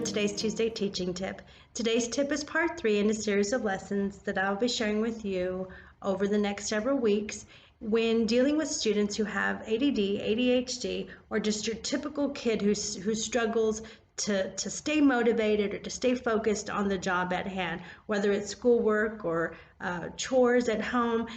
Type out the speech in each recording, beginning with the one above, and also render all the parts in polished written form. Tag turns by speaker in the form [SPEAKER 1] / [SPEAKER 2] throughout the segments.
[SPEAKER 1] with today's Tuesday teaching tip. Today's tip is part 3 in a series of lessons that I'll be sharing with you over the next several weeks when dealing with students who have ADD, ADHD, or just your typical kid who struggles to stay motivated or to stay focused on the job at hand, whether it's schoolwork or chores at home.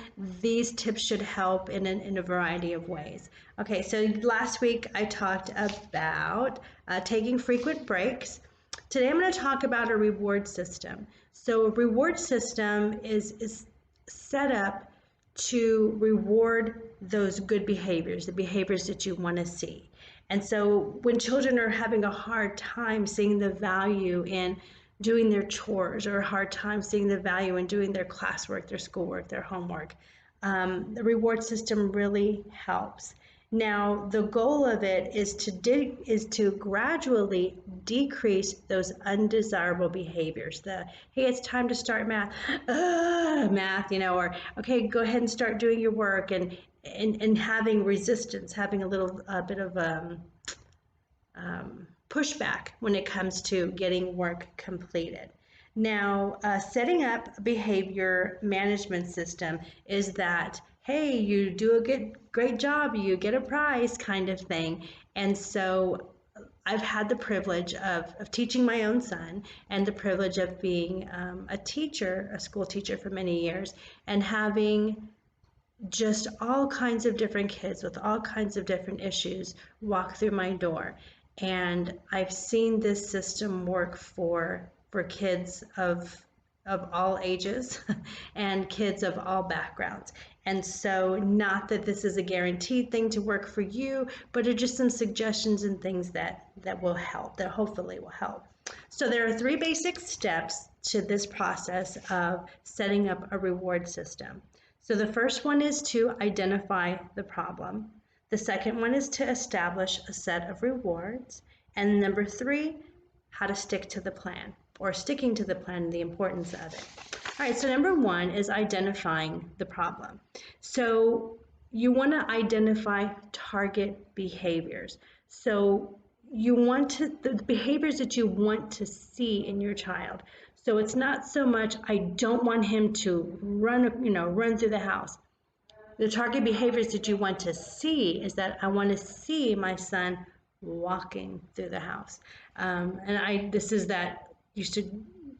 [SPEAKER 1] These tips should help in a variety of ways. Okay, so last week I talked about taking frequent breaks. Today I'm going to talk about a reward system. So a reward system is set up to reward those good behaviors, the behaviors that you want to see. And so when children are having a hard time seeing the value in doing their chores or a hard time seeing the value in doing their classwork, their schoolwork, their homework, the reward system really helps. Now, the goal of it is to gradually decrease those undesirable behaviors. Hey, it's time to start math, math, or okay, go ahead and start doing your work, and having resistance, having a little bit of pushback when it comes to getting work completed. Now, setting up a behavior management system is that, hey, you do a great job, you get a prize kind of thing. And so I've had the privilege of teaching my own son and the privilege of being a teacher, a school teacher for many years, and having just all kinds of different kids with all kinds of different issues walk through my door. And I've seen this system work for kids of all ages and kids of all backgrounds. And so, not that this is a guaranteed thing to work for you, but are just some suggestions and things that will help, that hopefully will help. So there are 3 basic steps to this process of setting up a reward system. So the first one is to identify the problem. The second one is to establish a set of rewards. And number 3, how to stick to the plan, or sticking to the plan, the importance of it. All right, so number 1 is identifying the problem. So you want to identify target behaviors. So you want the behaviors that you want to see in your child. So it's not so much, I don't want him to run through the house. The target behaviors that you want to see is that I want to see my son walking through the house. This used to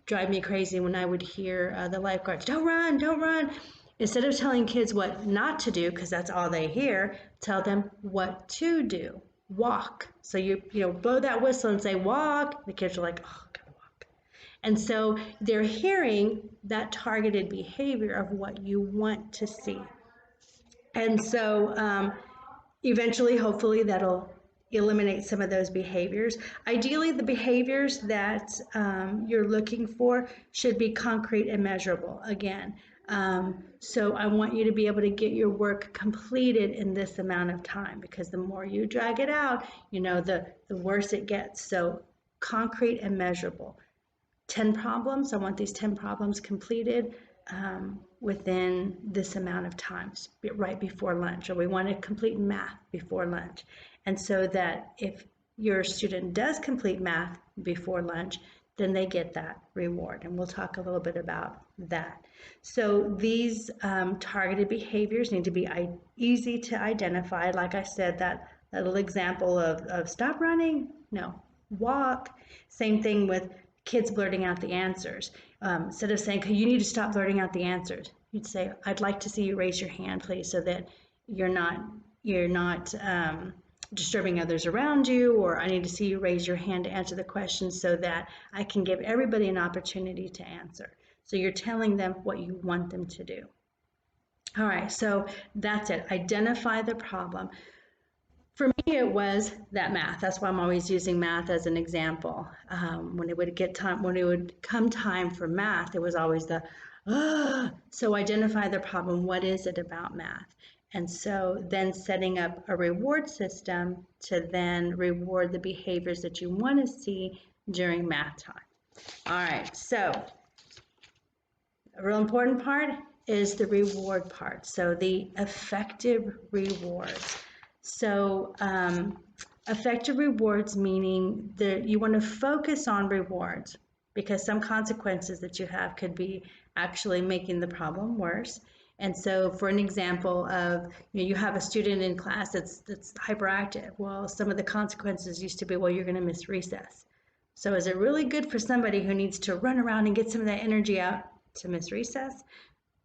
[SPEAKER 1] drive me crazy when I would hear the lifeguards, don't run, don't run. Instead of telling kids what not to do, because that's all they hear, tell them what to do. Walk. So you blow that whistle and say walk. The kids are like, oh, gotta walk. And so they're hearing that targeted behavior of what you want to see. And so eventually, hopefully, that'll eliminate some of those behaviors. Ideally, the behaviors that you're looking for should be concrete and measurable again. So I want you to be able to get your work completed in this amount of time, because the more you drag it out, the worse it gets. So concrete and measurable. 10 problems, I want these 10 problems completed within this amount of time, right before lunch, or we want to complete math before lunch. And so that if your student does complete math before lunch, then they get that reward. And we'll talk a little bit about that. So these targeted behaviors need to be easy to identify. Like I said, that little example of stop running, no, walk. Same thing with kids blurting out the answers. Instead of saying, you need to stop blurting out the answers, you'd say, I'd like to see you raise your hand, please, so that you're not disturbing others around you, or I need to see you raise your hand to answer the question so that I can give everybody an opportunity to answer. So you're telling them what you want them to do. All right, so that's it. Identify the problem. For me, it was that math. That's why I'm always using math as an example. When it would come time for math, it was always so identify the problem. What is it about math? And so then setting up a reward system to then reward the behaviors that you want to see during math time. All right, so a real important part is the reward part. So the effective rewards. So Effective rewards meaning that you want to focus on rewards, because some consequences that you have could be actually making the problem worse. And so for an example of, you have a student in class that's hyperactive. Well, some of the consequences used to be, well, you're going to miss recess. So is it really good for somebody who needs to run around and get some of that energy out to miss recess?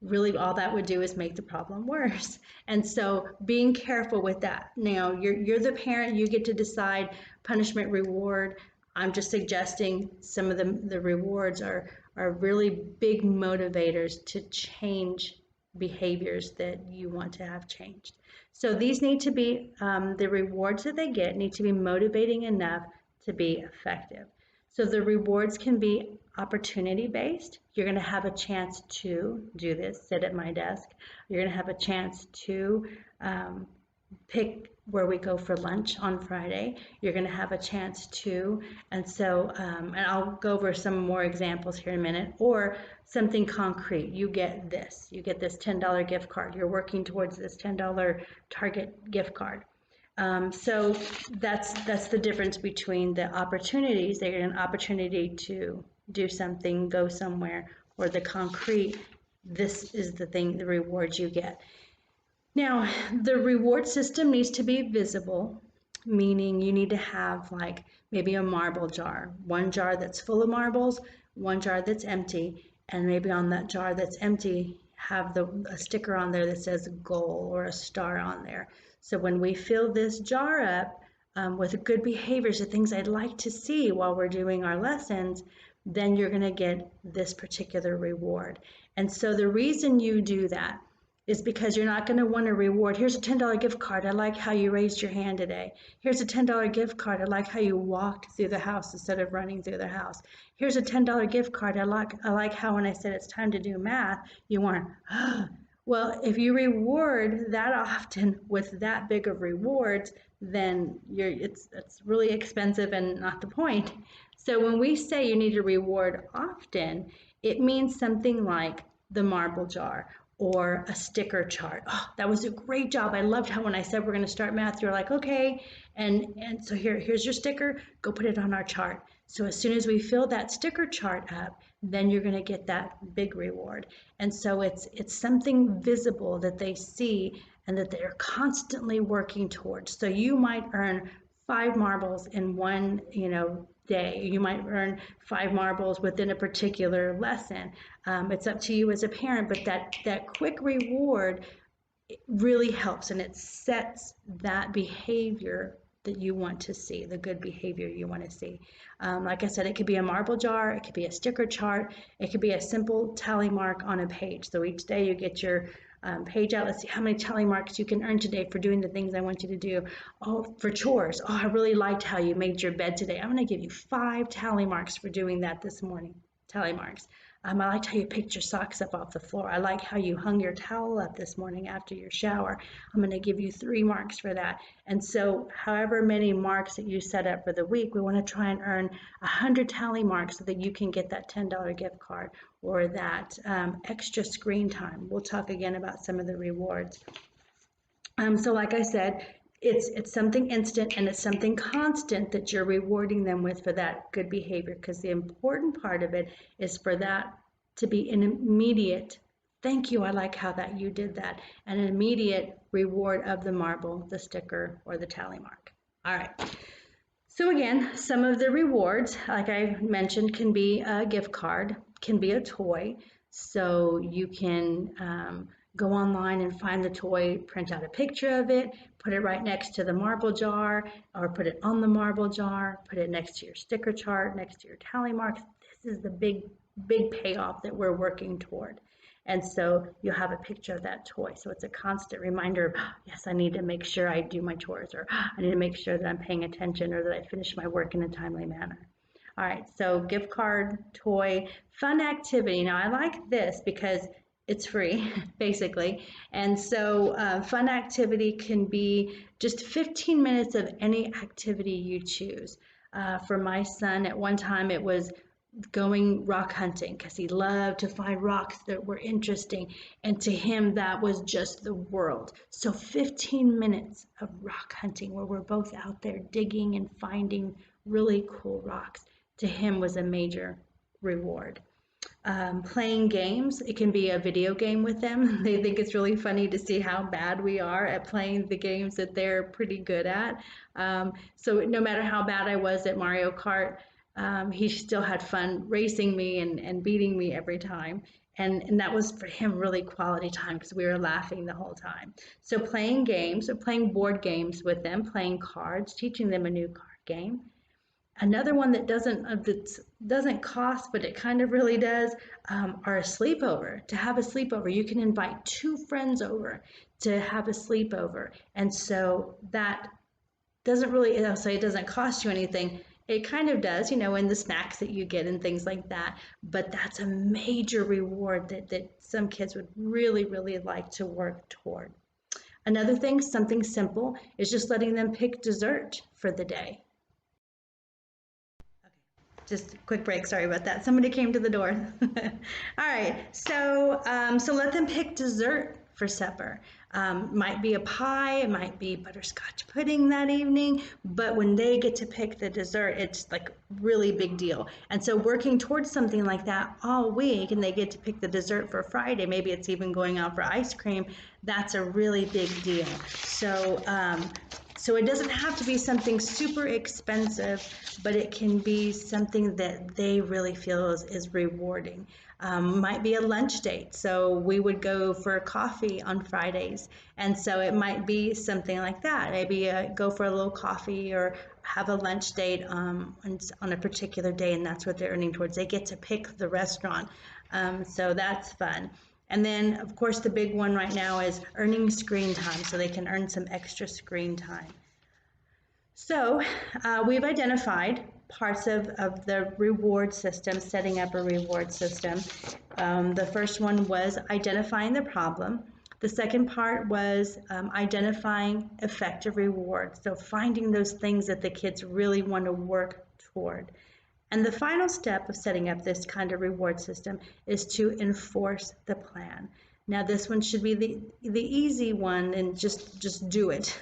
[SPEAKER 1] Really, all that would do is make the problem worse. And so being careful with that. Now, you're the parent, you get to decide punishment, reward. I'm just suggesting some of the rewards are really big motivators to change behaviors that you want to have changed. So these need to be, the rewards that they get need to be motivating enough to be effective. So the rewards can be opportunity based. You're going to have a chance to do this, sit at my desk. You're going to have a chance to pick where we go for lunch on Friday. You're going to have a chance to, and so, and I'll go over some more examples here in a minute, or something concrete. You get this $10 gift card. You're working towards this $10 Target gift card. So that's the difference between the opportunities. They get an opportunity to do something, go somewhere, or the concrete. This is the thing, the rewards you get. Now, the reward system needs to be visible, meaning you need to have like maybe a marble jar, one jar that's full of marbles, one jar that's empty, and maybe on that jar that's empty, have a sticker on there that says goal or a star on there. So when we fill this jar up with good behaviors, the things I'd like to see while we're doing our lessons, then you're going to get this particular reward. And so the reason you do that is because you're not going to want to reward. Here's a $10 gift card. I like how you raised your hand today. Here's a $10 gift card. I like how you walked through the house instead of running through the house. Here's a $10 gift card. I like how when I said it's time to do math, you weren't, well, if you reward that often with that big of rewards, then it's really expensive and not the point. So when we say you need to reward often, it means something like the marble jar or a sticker chart. Oh, that was a great job. I loved how when I said we're going to start math, you're like, okay. And so here's your sticker. Go put it on our chart. So as soon as we fill that sticker chart up, then you're going to get that big reward. And so it's something visible that they see and that they're constantly working towards. So you might earn 5 marbles in one, day. You might earn 5 marbles within a particular lesson. It's up to you as a parent, but that quick reward really helps, and it sets that behavior that you want to see, the good behavior you want to see. Like I said, it could be a marble jar, it could be a sticker chart, it could be a simple tally mark on a page. So each day you get your page out. Let's see how many tally marks you can earn today for doing the things I want you to do. Oh, for chores. Oh, I really liked how you made your bed today. I'm going to give you 5 tally marks for doing that this morning. Tally marks. I liked how you picked your socks up off the floor. I like how you hung your towel up this morning after your shower. I'm going to give you 3 marks for that. And so however many marks that you set up for the week, we want to try and earn 100 tally marks so that you can get that $10 gift card or that extra screen time. We'll talk again about some of the rewards. So like I said, it's something instant and it's something constant that you're rewarding them with for that good behavior, because the important part of it is for that to be an immediate thank you, I like how that you did that, and an immediate reward of the marble, the sticker, or the tally mark. All right. So again, some of the rewards, like I mentioned, can be a gift card, can be a toy. So you can go online and find the toy, print out a picture of it, put it right next to the marble jar, or put it on the marble jar, put it next to your sticker chart, next to your tally marks. This is the big payoff that we're working toward. And so you'll have a picture of that toy. So it's a constant reminder of, yes, I need to make sure I do my chores, or I need to make sure that I'm paying attention, or that I finish my work in a timely manner. All right, so gift card, toy, fun activity. Now I like this because it's free, basically. And so fun activity can be just 15 minutes of any activity you choose. For my son, at one time it was going rock hunting because he loved to find rocks that were interesting, and to him that was just the world. So 15 minutes of rock hunting where we're both out there digging and finding really cool rocks, to him was a major reward. Playing games, it can be a video game with them. They think it's really funny to see how bad we are at playing the games that they're pretty good at. So no matter how bad I was at Mario Kart, he still had fun racing me and beating me every time. And that was for him really quality time because we were laughing the whole time. So playing games, or playing board games with them, playing cards, teaching them a new card game. Another one that doesn't cost, but it kind of really does, are a sleepover. To have a sleepover, you can invite 2 friends over to have a sleepover. And so that doesn't really, I'll say it doesn't cost you anything. It kind of does, in the snacks that you get and things like that. But that's a major reward that some kids would really, really like to work toward. Another thing, something simple, is just letting them pick dessert for the day. Just a quick break, sorry about that. Somebody came to the door. All right, so let them pick dessert for supper. Might be a pie, it might be butterscotch pudding that evening, but when they get to pick the dessert, it's like really big deal. And so working towards something like that all week, and they get to pick the dessert for Friday, maybe it's even going out for ice cream, that's a really big deal. So it doesn't have to be something super expensive, but it can be something that they really feel is rewarding. Might be a lunch date. So we would go for coffee on Fridays. And so it might be something like that. Maybe go for a little coffee or have a lunch date on a particular day, and that's what they're earning towards. They get to pick the restaurant. So that's fun. And then, of course, the big one right now is earning screen time, so they can earn some extra screen time. So we've identified parts of the reward system, setting up a reward system. The first one was identifying the problem. The second part was identifying effective rewards, so finding those things that the kids really want to work toward. And the final step of setting up this kind of reward system is to enforce the plan. Now this one should be the easy one, and just do it.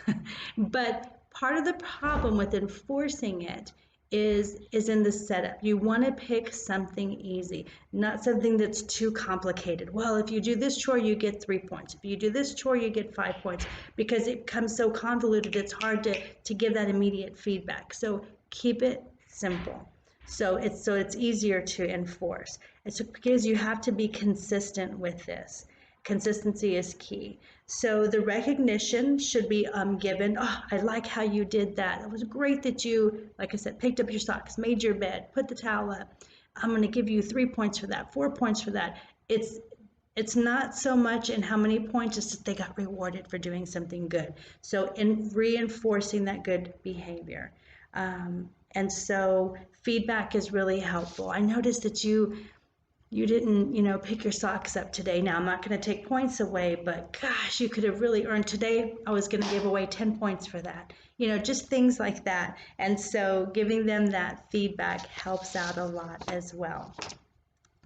[SPEAKER 1] But part of the problem with enforcing it is in the setup. You want to pick something easy, not something that's too complicated. Well, if you do this chore, you get 3 points. If you do this chore, you get 5 points, because it becomes so convoluted, it's hard to give that immediate feedback. So keep it simple. So it's easier to enforce. It's because you have to be consistent with this. Consistency is key. So the recognition should be given. Oh, I like how you did that. It was great that you, like I said, picked up your socks, made your bed, put the towel up. I'm going to give you 3 points for that, 4 points for that. It's not so much in how many points, it's that they got rewarded for doing something good. So in reinforcing that good behavior. And so feedback is really helpful. I noticed that you didn't, pick your socks up today. Now, I'm not going to take points away, but gosh, you could have really earned today. I was going to give away 10 points for that. Just things like that. And so giving them that feedback helps out a lot as well.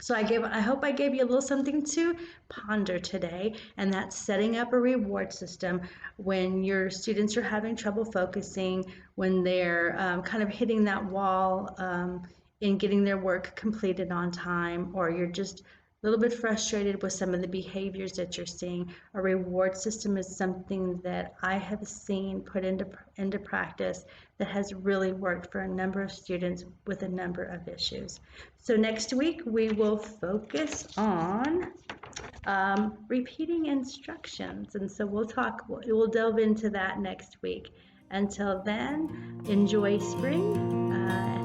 [SPEAKER 1] So I hope I gave you a little something to ponder today, and that's setting up a reward system when your students are having trouble focusing, when they're kind of hitting that wall in getting their work completed on time, or you're just a little bit frustrated with some of the behaviors that you're seeing. A reward system is something that I have seen put into practice that has really worked for a number of students with a number of issues. So next week we will focus on repeating instructions, and so we'll delve into that next week. Until then, enjoy spring.